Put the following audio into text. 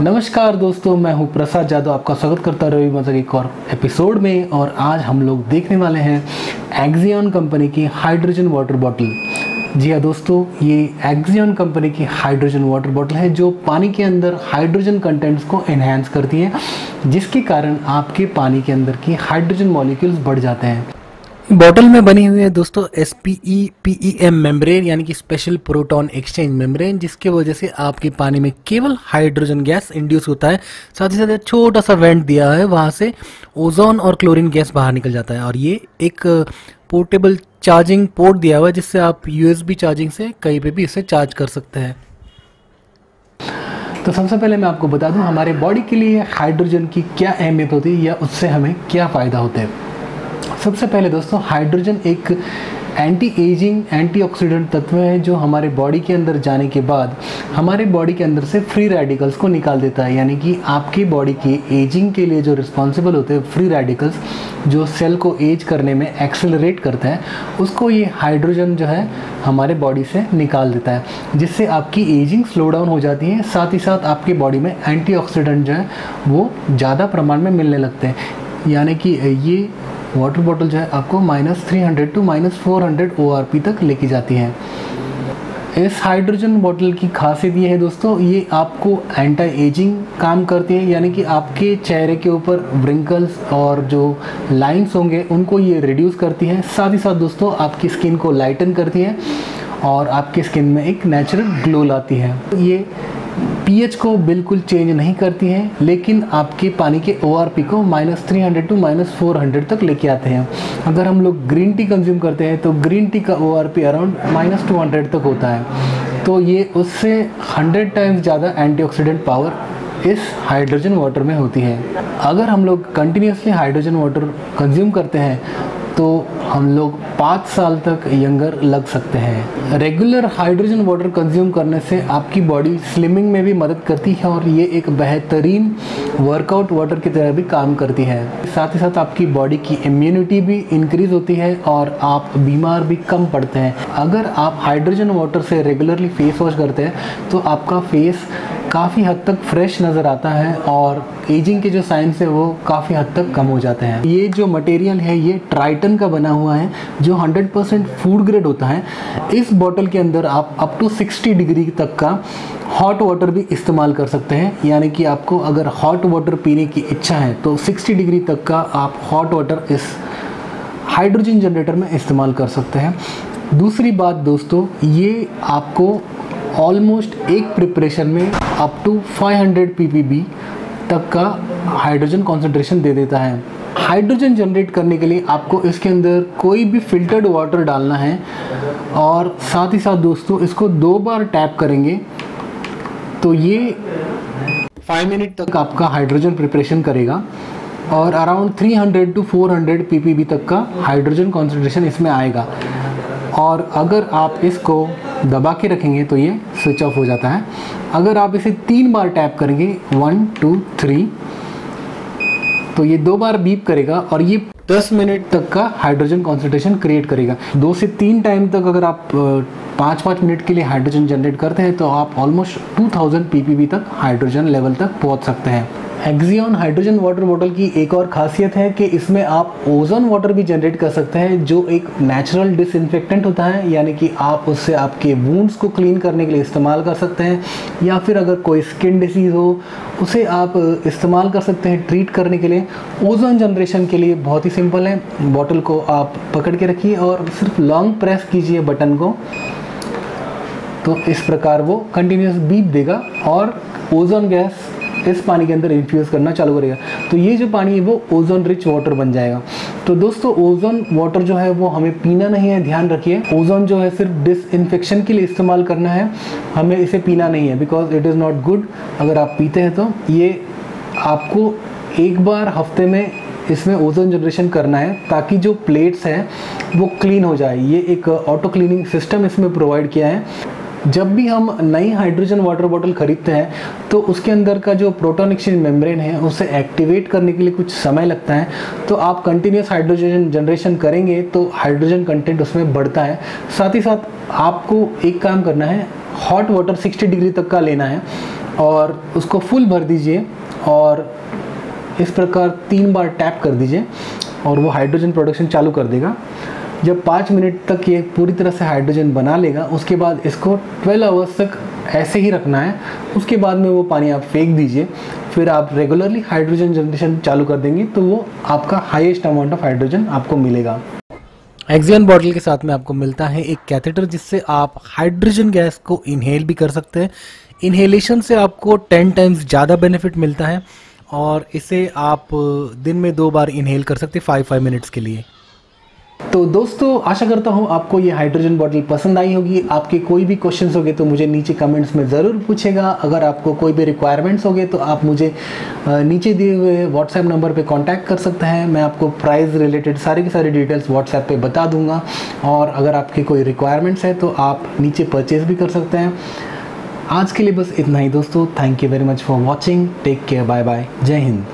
नमस्कार दोस्तों, मैं हूं प्रसाद जादव। आपका स्वागत करता रवि मजा के एक और एपिसोड में। और आज हम लोग देखने वाले हैं एक्सियन कंपनी की हाइड्रोजन वाटर बॉटल। जी हाँ दोस्तों, ये एक्सियन कंपनी की हाइड्रोजन वाटर बॉटल है जो पानी के अंदर हाइड्रोजन कंटेंट्स को एनहांस करती है, जिसके कारण आपके पानी के अंदर की हाइड्रोजन मॉलिक्यूल्स बढ़ जाते हैं। बॉटल में बनी हुई है दोस्तों SPEPEM मेम्ब्रेन, यानी कि स्पेशल प्रोटॉन एक्सचेंज मेम्ब्रेन, जिसके वजह से आपके पानी में केवल हाइड्रोजन गैस इंड्यूस होता है। साथ ही साथ छोटा सा वेंट दिया है, वहाँ से ओजोन और क्लोरीन गैस बाहर निकल जाता है। और ये एक पोर्टेबल चार्जिंग पोर्ट दिया हुआ है, जिससे आप USB चार्जिंग से कहीं पे भी इसे चार्ज कर सकते हैं। तो सबसे पहले मैं आपको बता दूं हमारे बॉडी के लिए हाइड्रोजन की क्या अहमियत होती है या उससे हमें क्या फ़ायदा होता है। सबसे पहले दोस्तों, हाइड्रोजन एक एंटी एजिंग एंटीऑक्सीडेंट तत्व है जो हमारे बॉडी के अंदर जाने के बाद हमारे बॉडी के अंदर से फ्री रेडिकल्स को निकाल देता है। यानी कि आपकी बॉडी की एजिंग के लिए जो रिस्पॉन्सिबल होते हैं फ्री रेडिकल्स, जो सेल को एज करने में एक्सेलरेट करते हैं, उसको ये हाइड्रोजन जो है हमारे बॉडी से निकाल देता है, जिससे आपकी एजिंग स्लो डाउन हो जाती है। साथ ही साथ आपकी बॉडी में एंटीऑक्सीडेंट जो है वो ज़्यादा प्रमाण में मिलने लगते हैं। यानी कि ये वाटर बॉटल जो है आपको -300 टू -400 ORP तक लेके जाती है। इस हाइड्रोजन बॉटल की खासियत ये है दोस्तों, ये आपको एंटी एजिंग काम करती है। यानी कि आपके चेहरे के ऊपर व्रिंकल्स और जो लाइंस होंगे उनको ये रिड्यूस करती है। साथ ही साथ दोस्तों आपकी स्किन को लाइटन करती है और आपकी स्किन में एक नेचुरल ग्लो लाती है। ये pH को बिल्कुल चेंज नहीं करती हैं, लेकिन आपके पानी के ORP को -300 टू -400 तक लेके आते हैं। अगर हम लोग ग्रीन टी कंज्यूम करते हैं तो ग्रीन टी का ORP अराउंड -200 तक होता है। तो ये उससे 100 टाइम्स ज़्यादा एंटीऑक्सीडेंट पावर इस हाइड्रोजन वाटर में होती है। अगर हम लोग कंटिन्यूसली हाइड्रोजन वाटर कंज्यूम करते हैं तो हम लोग 5 साल तक यंगर लग सकते हैं। रेगुलर हाइड्रोजन वाटर कंज्यूम करने से आपकी बॉडी स्लिमिंग में भी मदद करती है और ये एक बेहतरीन वर्कआउट वाटर की तरह भी काम करती है। साथ ही साथ आपकी बॉडी की इम्यूनिटी भी इंक्रीज होती है और आप बीमार भी कम पड़ते हैं। अगर आप हाइड्रोजन वाटर से रेगुलरली फेस वॉश करते हैं तो आपका फेस काफ़ी हद तक फ्रेश नज़र आता है और एजिंग के जो साइंस है वो काफ़ी हद तक कम हो जाते हैं। ये जो मटेरियल है ये ट्राइटन का बना हुआ है जो 100% फूड ग्रेड होता है। इस बॉटल के अंदर आप अप टू 60 डिग्री तक का हॉट वाटर भी इस्तेमाल कर सकते हैं। यानी कि आपको अगर हॉट वाटर पीने की इच्छा है तो 60 डिग्री तक का आप हॉट वाटर इस हाइड्रोजन जनरेटर में इस्तेमाल कर सकते हैं। दूसरी बात दोस्तों, ये आपको ऑलमोस्ट एक प्रिपरेशन में अप टू 500 ppb तक का हाइड्रोजन कॉन्सेंट्रेशन दे देता है। हाइड्रोजन जनरेट करने के लिए आपको इसके अंदर कोई भी फिल्टर्ड वाटर डालना है और साथ ही साथ दोस्तों इसको 2 बार टैप करेंगे तो ये 5 मिनट तक आपका हाइड्रोजन प्रिपरेशन करेगा और अराउंड 300 टू 400 ppb तक का हाइड्रोजन कॉन्सेंट्रेशन इसमें आएगा। और अगर आप इसको दबा के रखेंगे तो ये स्विच ऑफ हो जाता है। अगर आप इसे 3 बार टैप करेंगे 1 2 3 तो ये 2 बार बीप करेगा और ये 10 मिनट तक का हाइड्रोजन कॉन्सेंट्रेशन क्रिएट करेगा। 2 से 3 टाइम तक अगर आप 5-5 मिनट के लिए हाइड्रोजन जनरेट करते हैं तो आप ऑलमोस्ट 2000 ppb तक हाइड्रोजन लेवल तक पहुंच सकते हैं। एक्सियन हाइड्रोजन वाटर बॉटल की एक और खासियत है कि इसमें आप ओजोन वाटर भी जनरेट कर सकते हैं, जो एक नेचुरल डिसइंफेक्टेंट होता है। यानी कि आप उससे आपके वुंड्स को क्लीन करने के लिए इस्तेमाल कर सकते हैं, या फिर अगर कोई स्किन डिसीज़ हो उसे आप इस्तेमाल कर सकते हैं ट्रीट करने के लिए। ओजोन जनरेशन के लिए बहुत ही सिंपल है, बॉटल को आप पकड़ के रखिए और सिर्फ लॉन्ग प्रेस कीजिए बटन को, तो इस प्रकार वो कंटिन्यूस बीप देगा और ओजोन गैस इस पानी के अंदर इन्फ्यूज़ करना चालू करेगा। तो ये जो पानी है वो ओजोन रिच वाटर बन जाएगा। तो दोस्तों ओजोन वाटर जो है वो हमें पीना नहीं है, ध्यान रखिए। ओजोन जो है सिर्फ डिसइंफेक्शन के लिए इस्तेमाल करना है, हमें इसे पीना नहीं है, because it is not good. अगर आप पीते हैं तो ये आपको एक बार हफ्ते में इसमें ओजोन जनरेशन करना है ताकि जो प्लेट्स हैं वो क्लीन हो जाए। ये एक ऑटो क्लीनिंग सिस्टम इसमें प्रोवाइड किया है। जब भी हम नई हाइड्रोजन वाटर बॉटल खरीदते हैं तो उसके अंदर का जो प्रोटॉन एक्सचेंज मेम्ब्रेन है उसे एक्टिवेट करने के लिए कुछ समय लगता है। तो आप कंटिन्यूस हाइड्रोजन जनरेशन करेंगे तो हाइड्रोजन कंटेंट उसमें बढ़ता है। साथ ही साथ आपको एक काम करना है, हॉट वाटर 60 डिग्री तक का लेना है और उसको फुल भर दीजिए और इस प्रकार 3 बार टैप कर दीजिए और वो हाइड्रोजन प्रोडक्शन चालू कर देगा। जब 5 मिनट तक ये पूरी तरह से हाइड्रोजन बना लेगा, उसके बाद इसको 12 आवर्स तक ऐसे ही रखना है। उसके बाद में वो पानी आप फेंक दीजिए। फिर आप रेगुलरली हाइड्रोजन जनरेशन चालू कर देंगे तो वो आपका हाईएस्ट अमाउंट ऑफ हाइड्रोजन आपको मिलेगा। एक्सियन बॉटल के साथ में आपको मिलता है एक कैथेटर, जिससे आप हाइड्रोजन गैस को इनहेल भी कर सकते हैं। इनहेलेशन से आपको 10 टाइम्स ज़्यादा बेनिफिट मिलता है और इसे आप दिन में 2 बार इनहेल कर सकते हैं 5 मिनट्स के लिए। तो दोस्तों, आशा करता हूँ आपको ये हाइड्रोजन बॉटल पसंद आई होगी। आपके कोई भी क्वेश्चंस होंगे तो मुझे नीचे कमेंट्स में ज़रूर पूछेगा। अगर आपको कोई भी रिक्वायरमेंट्स होंगे तो आप मुझे नीचे दिए हुए व्हाट्सएप नंबर पे कांटेक्ट कर सकते हैं। मैं आपको प्राइस रिलेटेड सारी की सारी डिटेल्स व्हाट्सएप पे बता दूंगा। और अगर आपकी कोई रिक्वायरमेंट्स है तो आप नीचे परचेज़ भी कर सकते हैं। आज के लिए बस इतना ही दोस्तों। Thank you very much for watching. Take care, bye bye, जय हिंद।